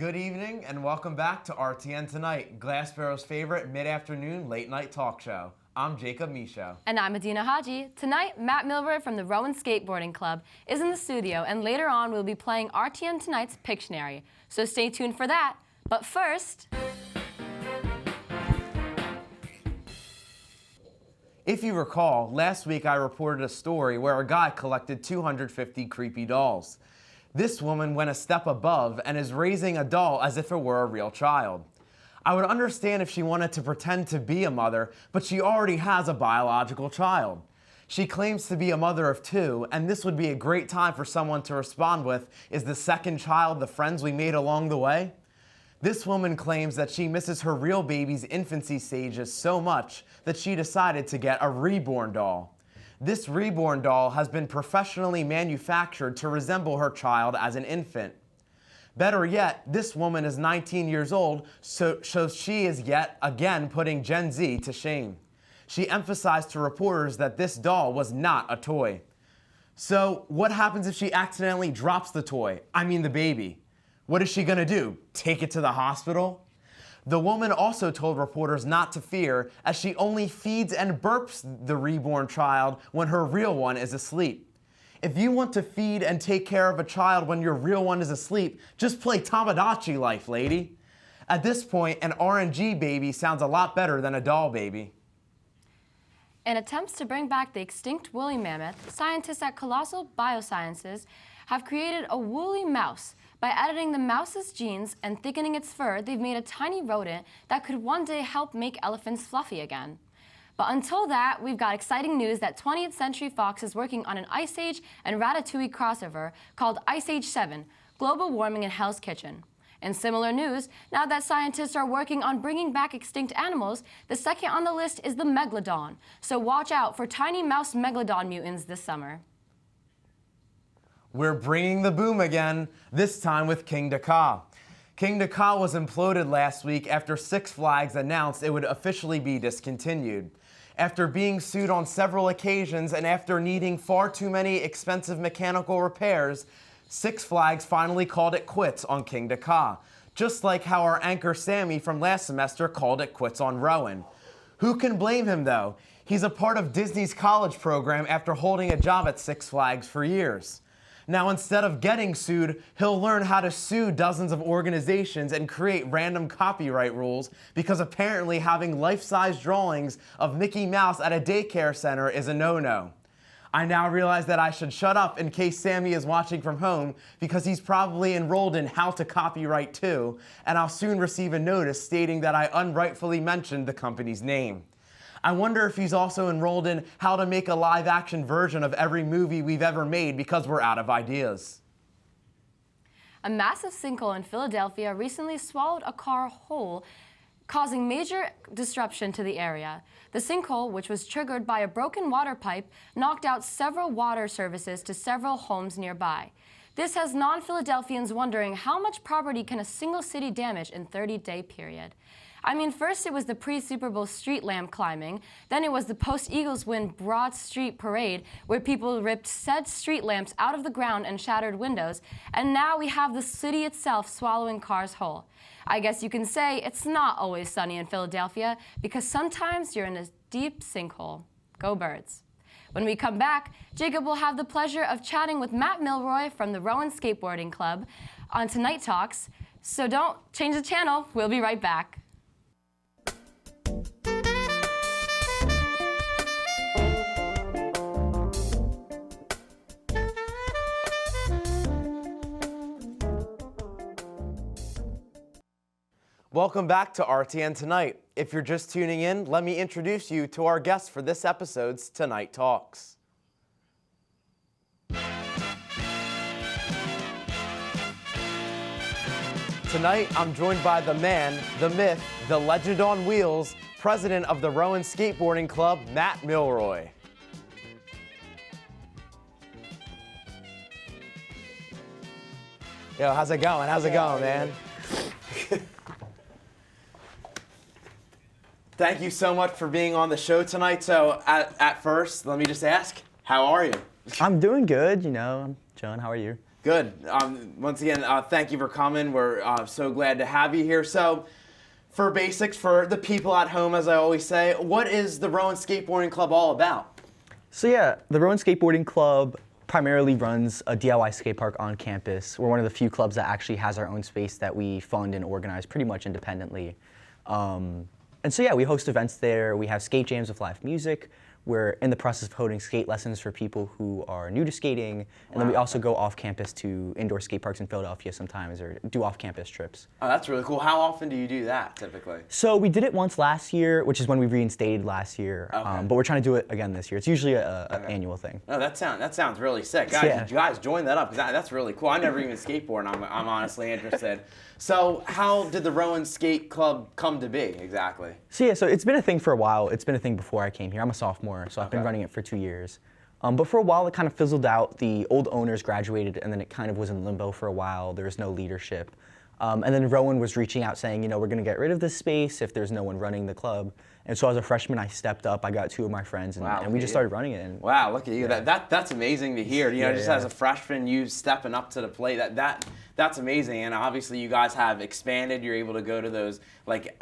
Good evening and welcome back to RTN Tonight, Glassbarrow's favorite mid-afternoon late-night talk show. I'm Jacob Michaud. And I'm Adina Haji. Tonight, Matt Milroy from the Rowan Skateboarding Club is in the studio, and later on we'll be playing RTN Tonight's Pictionary. So stay tuned for that. But first... If you recall, last week I reported a story where a guy collected 250 creepy dolls. This woman went a step above and is raising a doll as if it were a real child. I would understand if she wanted to pretend to be a mother, but she already has a biological child. She claims to be a mother of two, and this would be a great time for someone to respond with, is the second child the friends we made along the way? This woman claims that she misses her real baby's infancy stages so much that she decided to get a reborn doll. This reborn doll has been professionally manufactured to resemble her child as an infant. Better yet, this woman is 19 years old, so she is yet again putting Gen Z to shame. She emphasized to reporters that this doll was not a toy. So what happens if she accidentally drops the toy? I mean the baby. What is she gonna do? Take it to the hospital? The woman also told reporters not to fear, as she only feeds and burps the reborn child when her real one is asleep. If you want to feed and take care of a child when your real one is asleep, just play Tamagotchi life, lady. At this point, an RNG baby sounds a lot better than a doll baby. In attempts to bring back the extinct woolly mammoth, scientists at Colossal Biosciences have created a woolly mouse. By editing the mouse's genes and thickening its fur, they've made a tiny rodent that could one day help make elephants fluffy again. But until that, we've got exciting news that 20th Century Fox is working on an Ice Age and Ratatouille crossover called Ice Age 7, Global Warming in Hell's Kitchen. In similar news, now that scientists are working on bringing back extinct animals, the second on the list is the Megalodon. So watch out for tiny mouse Megalodon mutants this summer. We're bringing the boom again, this time with King Dakar. King Dakar was imploded last week after Six Flags announced it would officially be discontinued. After being sued on several occasions and after needing far too many expensive mechanical repairs, Six Flags finally called it quits on King Dakar, just like how our anchor Sammy from last semester called it quits on Rowan. Who can blame him though? He's a part of Disney's college program after holding a job at Six Flags for years. Now, instead of getting sued, he'll learn how to sue dozens of organizations and create random copyright rules because apparently having life-size drawings of Mickey Mouse at a daycare center is a no-no. I now realize that I should shut up in case Sammy is watching from home because he's probably enrolled in How to Copyright too, and I'll soon receive a notice stating that I unrightfully mentioned the company's name. I wonder if he's also enrolled in how to make a live-action version of every movie we've ever made because we're out of ideas. A massive sinkhole in Philadelphia recently swallowed a car whole, causing major disruption to the area. The sinkhole, which was triggered by a broken water pipe, knocked out several water services to several homes nearby. This has non-Philadelphians wondering how much property can a single city damage in a 30-day period. I mean, first it was the pre-Super Bowl street lamp climbing, then it was the post-Eagles win Broad Street Parade, where people ripped said street lamps out of the ground and shattered windows, and now we have the city itself swallowing cars whole. I guess you can say it's not always sunny in Philadelphia, because sometimes you're in a deep sinkhole. Go Birds. When we come back, Jacob will have the pleasure of chatting with Matt Milroy from the Rowan Skateboarding Club on Tonight Talks, so don't change the channel, we'll be right back. Welcome back to RTN Tonight. If you're just tuning in, let me introduce you to our guest for this episode's Tonight Talks. Tonight, I'm joined by the man, the myth, the legend on wheels, president of the Rowan Skateboarding Club, Matt Milroy. Yo, how's it going? How's it going, man? Thank you so much for being on the show tonight. So at first, let me just ask, how are you? I'm doing good, you know, I'm chilling. How are you? Good. Once again, thank you for coming. We're so glad to have you here. So, for basics, for the people at home, as I always say, what is the Rowan Skateboarding Club all about? So yeah, the Rowan Skateboarding Club primarily runs a DIY skate park on campus. We're one of the few clubs that actually has our own space that we fund and organize pretty much independently. And so yeah, we host events there. We have skate jams with live music. We're in the process of holding skate lessons for people who are new to skating. And then we also go off campus to indoor skate parks in Philadelphia sometimes, or do off campus trips. Oh, that's really cool. How often do you do that typically? So we did it once last year, which is when we reinstated last year. Okay. But we're trying to do it again this year. It's usually an annual thing. Oh, that sounds really sick. Guys, Yeah. you guys join that up, because that's really cool. I never even skateboard, and I'm honestly interested. So how did the Rowan Skate Club come to be exactly? So yeah, so it's been a thing for a while. It's been a thing before I came here. I'm a sophomore, so I've been running it for 2 years. But for a while, it kind of fizzled out. The old owners graduated, and then it kind of was in limbo for a while. There was no leadership. And then Rowan was reaching out saying, we're going to get rid of this space if there's no one running the club. And so as a freshman, I stepped up. I got 2 of my friends, and we just started running it. And wow, look at you. Yeah. That's amazing to hear. Just as a freshman, you stepping up to the plate. That's amazing. And obviously, you guys have expanded. You're able to go to those like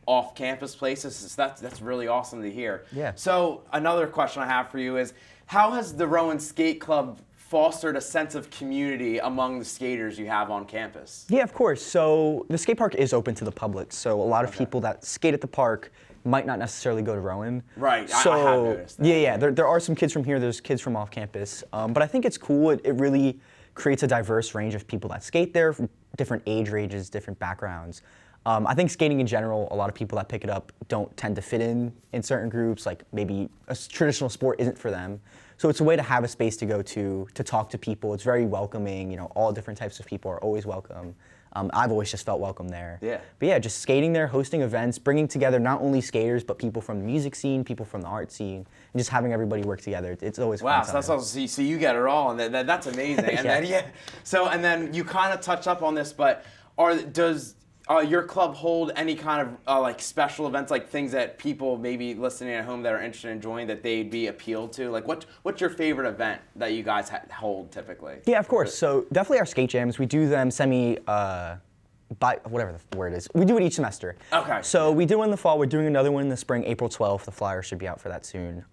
off-campus places. So that's really awesome to hear. Yeah. So another question I have for you is, how has the Rowan Skate Club fostered a sense of community among the skaters you have on campus? Yeah, of course. So the skate park is open to the public. So a lot of people that skate at the park might not necessarily go to Rowan. Right, so, I have noticed that. Yeah. There are some kids from here, there's kids from off campus. But I think it's cool. It really creates a diverse range of people that skate there, from different age ranges, different backgrounds. I think skating in general, a lot of people that pick it up don't tend to fit in certain groups, like maybe a traditional sport isn't for them. So it's a way to have a space to go to talk to people. It's very welcoming, all different types of people are always welcome. I've always just felt welcome there. Yeah. But yeah, just skating there, hosting events, bringing together not only skaters, but people from the music scene, people from the art scene, and just having everybody work together. It's always fun. Wow, so that's also, so you get it all, and that's amazing. And then you kind of touched up on this, but does your club hold any kind of like special events, like things that people maybe listening at home that are interested in enjoying that they'd be appealed to? Like what's your favorite event that you guys hold typically? Yeah, of course. So definitely our skate jams. We do them by whatever the word is. We do it each semester. Okay. So we do one in the fall. We're doing another one in the spring, April 12th. The flyer should be out for that soon.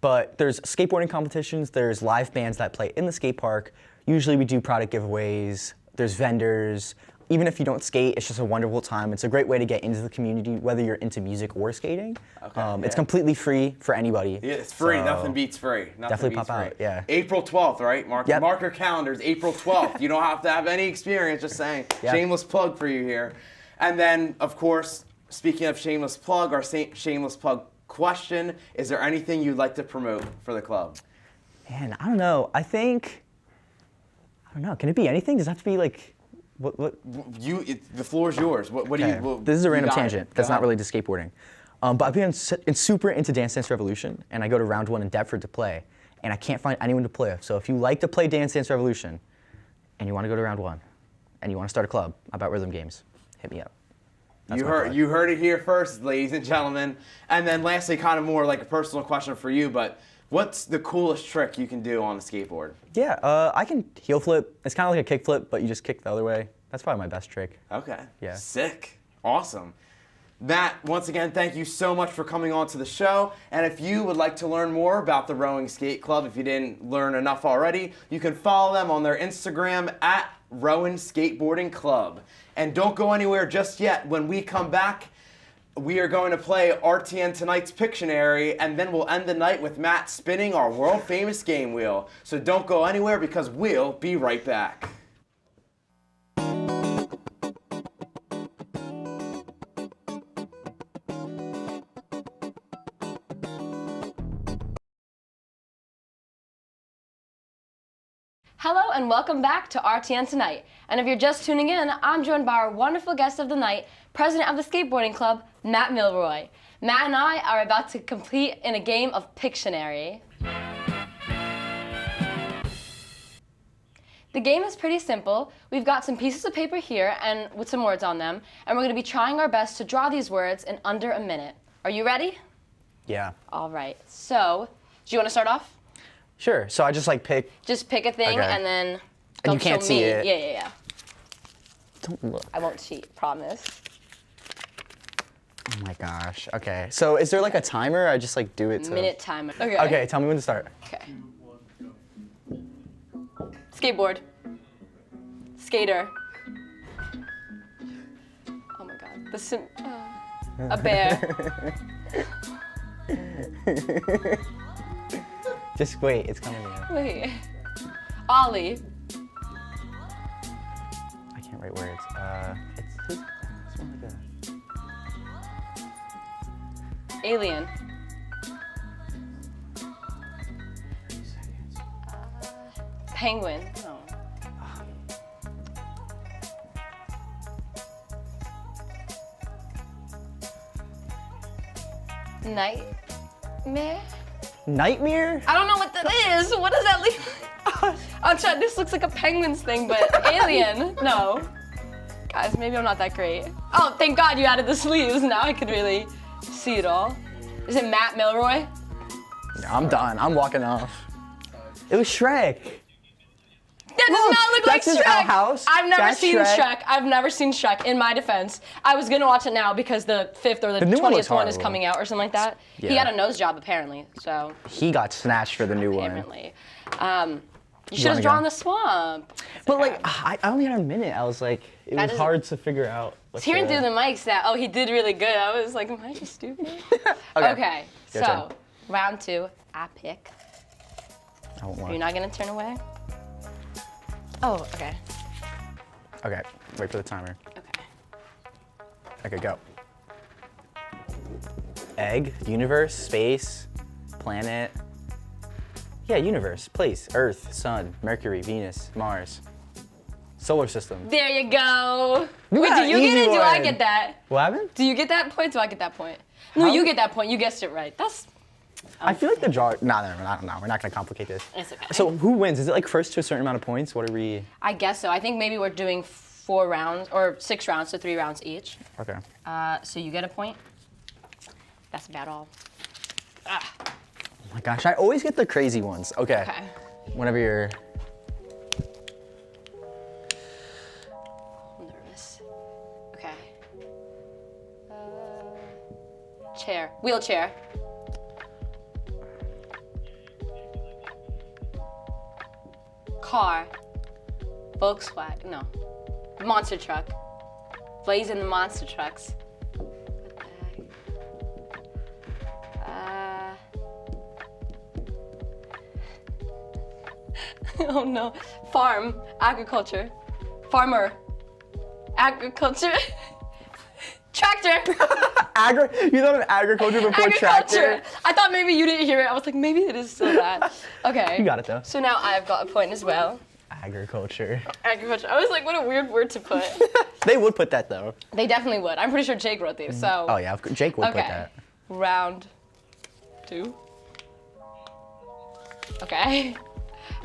But there's skateboarding competitions. There's live bands that play in the skate park. Usually we do product giveaways. There's vendors. Even if you don't skate, it's just a wonderful time. It's a great way to get into the community, whether you're into music or skating. It's completely free for anybody. Yeah, it's free. So nothing beats free. Definitely pop out, yeah. April 12th, right? Mark your calendars, April 12th. You don't have to have any experience, just saying. Yeah. Shameless plug for you here. And then, of course, speaking of shameless plug, our shameless plug question, is there anything you'd like to promote for the club? Man, I don't know. I don't know. Can it be anything? Does it have to be like... What? The floor is yours. What do you? This is a random tangent. That's not related to skateboarding. But I've been super into Dance Dance Revolution, and I go to round 1 in Deptford to play, and I can't find anyone to play with. So if you like to play Dance Dance Revolution, and you want to go to round 1, and you want to start a club about rhythm games, hit me up. You heard it here first, ladies and gentlemen. And then lastly, kind of more like a personal question for you, but what's the coolest trick you can do on the skateboard? Yeah, I can heel flip. It's kind of like a kick flip, but you just kick the other way. That's probably my best trick. Okay. Yeah. Sick. Awesome. Matt, once again, thank you so much for coming on to the show. And if you would like to learn more about the Rowing Skate Club, if you didn't learn enough already, you can follow them on their Instagram at Rowan Skateboarding Club. And don't go anywhere just yet. When we come back, we are going to play RTN Tonight's Pictionary, and then we'll end the night with Matt spinning our world-famous game wheel. So don't go anywhere, because we'll be right back. Hello and welcome back to RTN Tonight. And if you're just tuning in, I'm joined by our wonderful guest of the night, President of the Skateboarding Club, Matt Milroy. Matt and I are about to compete in a game of Pictionary. The game is pretty simple. We've got some pieces of paper here and with some words on them, and we're going to be trying our best to draw these words in under a minute. Are you ready? Yeah. All right. So, do you want to start off? Sure. So I just like pick. Just pick a thing Okay. and then And you can't show see me. it. Yeah. Don't look. I won't cheat, promise. Oh my gosh. Okay. So is there like a timer? I just like do it to. Minute timer. Okay. Okay. Tell me when to start. Okay. Skateboard. Skater. Oh my god. A bear. Just wait. It's coming in. Wait. Ollie. I can't write words. It's more like a. Alien. Penguin. No. Nightmare? Nightmare? I don't know what that is. What does that leave? I'm trying. This looks like a penguins thing, but alien. No. Guys, maybe I'm not that great. Oh, thank God you added the sleeves. Now I could really see it all. Is it Matt Milroy? Yeah, I'm done. I'm walking off. It was Shrek. That does not look like that's Shrek. his house. I've never That's seen Shrek. Shrek. I've never seen Shrek. In my defense, I was gonna watch it now because the 5th or the new one 20th looks one is horrible. coming out or something like that. He Yeah. got a nose job apparently. So He got snatched for the new one. apparently, you should have wanna drawn go? the swamp. But like, I only had a minute. I was like, it That was is- hard to figure out. What Hearing to- through the mics that he did really good. I was like, am I just stupid? Okay. Okay, Your so turn. round 2, I pick. I won't You're lie. not gonna turn away. Oh, okay. Okay. Wait for the timer. Okay. Okay, go. Egg, universe, space, planet. Yeah, universe, place, Earth, Sun, Mercury, Venus, Mars. Solar system. There you go. You Wait, got do an you get easy it? Do I one. get that? What happened? Do you get that point? Do I get that point? No, How? you get that point. You guessed it right. That's I feel like the draw. No, I don't know. We're not gonna complicate this. It's okay. So who wins? Is it like first to a certain amount of points? What are we? I guess so. I think maybe we're doing 4 rounds or 6 rounds, so 3 rounds each. Okay. So you get a point. That's about all. Oh my gosh, I always get the crazy ones. Okay. Okay. Whenever you're. I'm nervous. Okay. Chair. Wheelchair. Car. Volkswagen. No. Monster truck. Blazing the monster trucks. What the heck? Oh no. Farm. Agriculture. Farmer. Agriculture. Tractor. You thought of agriculture before Agriculture. tractor? I thought maybe you didn't hear it. I was like, maybe it is still that. Okay. You got it though. So now I've got a point as well. Agriculture. Agriculture. I was like, what a weird word to put. They would put that though. They definitely would. I'm pretty sure Jake wrote these. So. Oh yeah, Jake would put Okay. that. Round 2. Okay.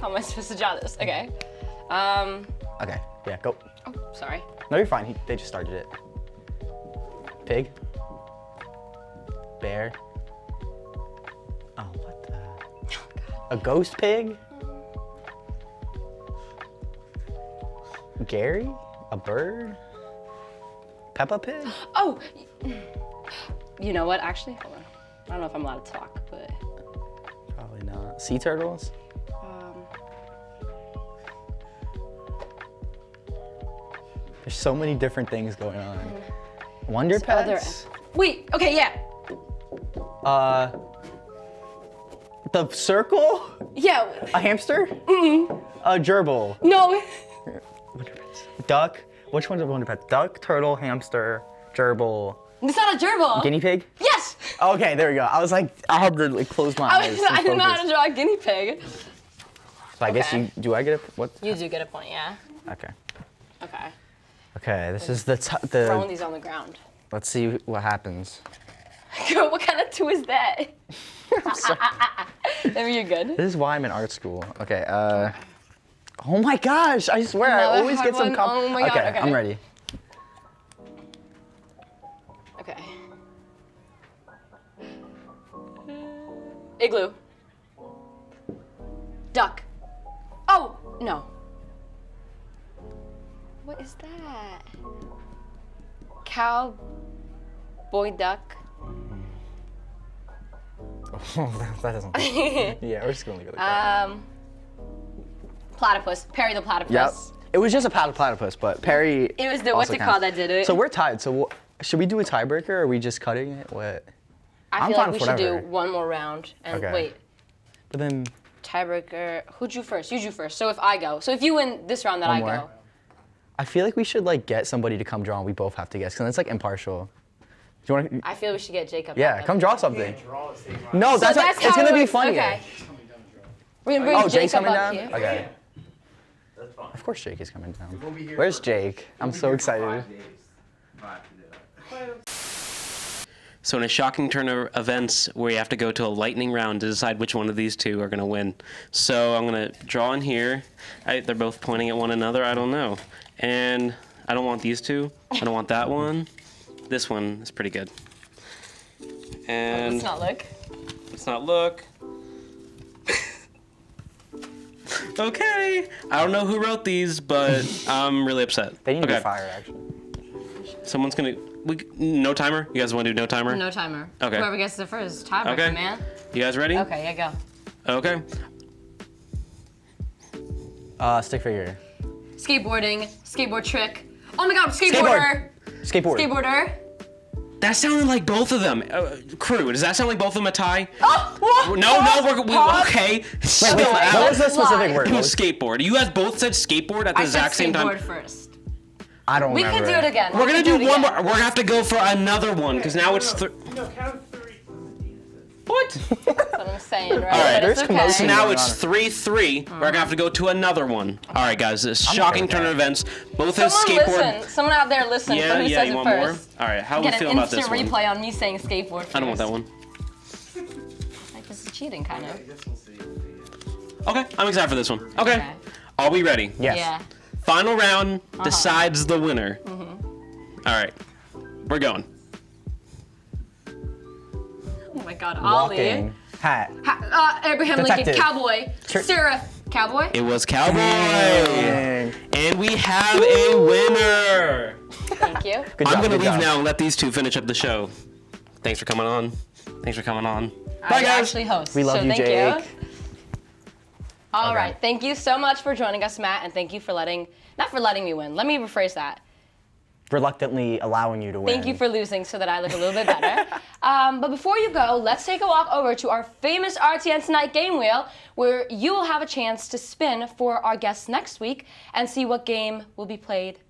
How am I supposed to draw this? Okay. Okay. Yeah, go. Oh, sorry. No, you're fine. They just started it. Pig. Bear. Oh, what the? A ghost pig? Gary? A bird? Peppa Pig? Oh. You know what? Actually, hold on. I don't know if I'm allowed to talk, but. Probably not. Sea turtles? There's so many different things going on. Wonder Other. Pets? Wait. Okay. Yeah. The circle? Yeah. A hamster? A gerbil? No. Wonder Pets. Duck? Which one's a Wonder Pet? Duck, turtle, hamster, gerbil. It's not a gerbil. Guinea pig? Yes. Okay, there we go. I was like, I had to like close my eyes. I and didn't know how to focus. draw a guinea pig. So I guess Okay. do I get a, what? You do get a point, yeah. Okay. Okay. Okay, this is the, Throwing these on the ground. let's see what happens. Girl, what kind of 2 is that? Maybe you're good. This is why I'm in art school. Okay, oh my gosh, I swear, I Another always get hard some one? Oh my God, okay. I'm ready. Okay. Igloo. Duck. Oh, no. Cowboy duck. that doesn't. Yeah, we're just gonna leave it like that. Platypus. Perry the platypus. Yep. It was just a platypus, but Perry. It was the what's also it called counts. that did it. So we're tied. So should we do a tiebreaker, or are we just cutting it? What? I I'm feel fine like we with should do whatever. one more round. And Okay. wait, But then tiebreaker. Who drew first? You drew first. So if I go. So if you win this round, then One I more. go. I feel like we should like get somebody to come draw, and we both have to guess, because it's like impartial. Do you want to? I feel we should get Jacob. Yeah, back come up. draw something. Draw the same No, So that's that's it's how gonna it be works. funny. Okay. We're gonna bring Oh, Jake's Jacob coming up down. here. Okay. That's fine. Of course, Jake is coming down. We'll be here Where's for- Jake? I'm we'll be so here for excited. 5 days. 5 to do it. So in a shocking turn of events where you have to go to a lightning round to decide which one of these two are going to win. So I'm going to draw in here. They're both pointing at one another. I don't know. And I don't want these two. I don't want that one. This one is pretty good. And Let's not look. let's not look. Okay. I don't know who wrote these, but I'm really upset. They need to okay. be fired, actually. Someone's going to... No timer? You guys want to do no timer? No timer. Okay. Whoever gets the first tiebreaker, Okay. man. You guys ready? Okay, yeah, go. Okay. Stick figure. Skateboarding, skateboard trick. Oh my God, skateboarder. Skateboard. Skateboarder. That sounded like both of them. Crew, does that sound like both of them a tie? Oh, what? No, Pause. okay. Wait, Chill what out. was the specific Lie. word? It was skateboard. You guys both said skateboard at the I said exact same skateboard time. first. I don't We remember. could do it again. We're gonna do it one more. again. We're gonna have to go for another one because now it's No, count 3. what? That's what I'm saying, right? All right, But it's there's okay. commotion. So now going it's on. 3-3. We're gonna have to go to another one. All right, guys. This okay shocking with turn that. of events. Both have Someone skateboard. listen. Someone out there listen Yeah, for who yeah. says You it want more? first. All right. How do we Get feel an about this instant one? replay on me saying skateboard first. I don't want that one. Like, this is cheating, kind of. I guess we'll see. Okay, I'm excited for this one. Okay. Okay. Are we ready? Yes. Yeah. Final round decides the winner. All right, we're going. Oh my God, Ollie. Walking. Hat. Abraham Detective. Lincoln, cowboy. Sarah, cowboy. It was Cowboy, Dang. and we have a winner. Thank you. Good job. I'm gonna good leave job. now and let these two finish up the show. Thanks for coming on. Thanks for coming on. I guys. actually host. We love so you, thank Jake. You. All Okay. right, thank you so much for joining us, Matt, and thank you for not for letting me win. Let me rephrase that. Reluctantly allowing you to win. Thank you for losing so that I look a little bit better. But before you go, let's take a walk over to our famous RTN Tonight game wheel, where you will have a chance to spin for our guests next week and see what game will be played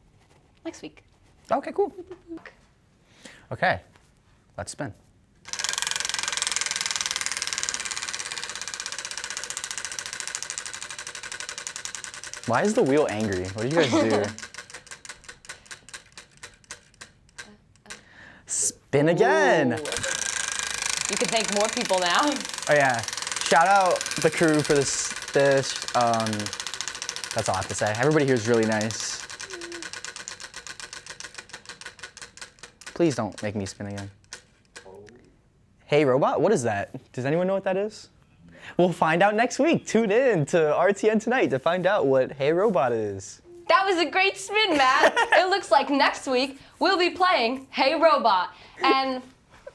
next week. Okay, cool. Okay, let's spin. Why is the wheel angry? What did you guys do? Spin again. You can thank more people now. Oh yeah. Shout out the crew for this. That's all I have to say. Everybody here is really nice. Please don't make me spin again. Hey Robot, what is that? Does anyone know what that is? We'll find out next week. Tune in to RTN Tonight to find out what Hey Robot is. That was a great spin, Matt. It looks like next week we'll be playing Hey Robot. And,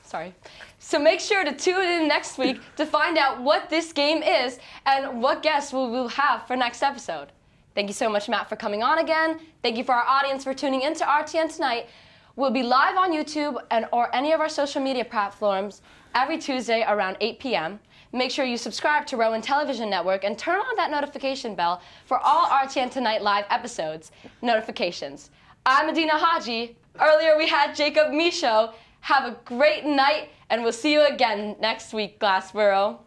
sorry. So make sure to tune in next week to find out what this game is and what guests we will have for next episode. Thank you so much, Matt, for coming on again. Thank you for our audience for tuning into RTN Tonight. We'll be live on YouTube or any of our social media platforms every Tuesday around 8 p.m. Make sure you subscribe to Rowan Television Network and turn on that notification bell for all RTN Tonight live episodes notifications. I'm Medina Haji. Earlier we had Jacob Michaud. Have a great night, and we'll see you again next week, Glassboro.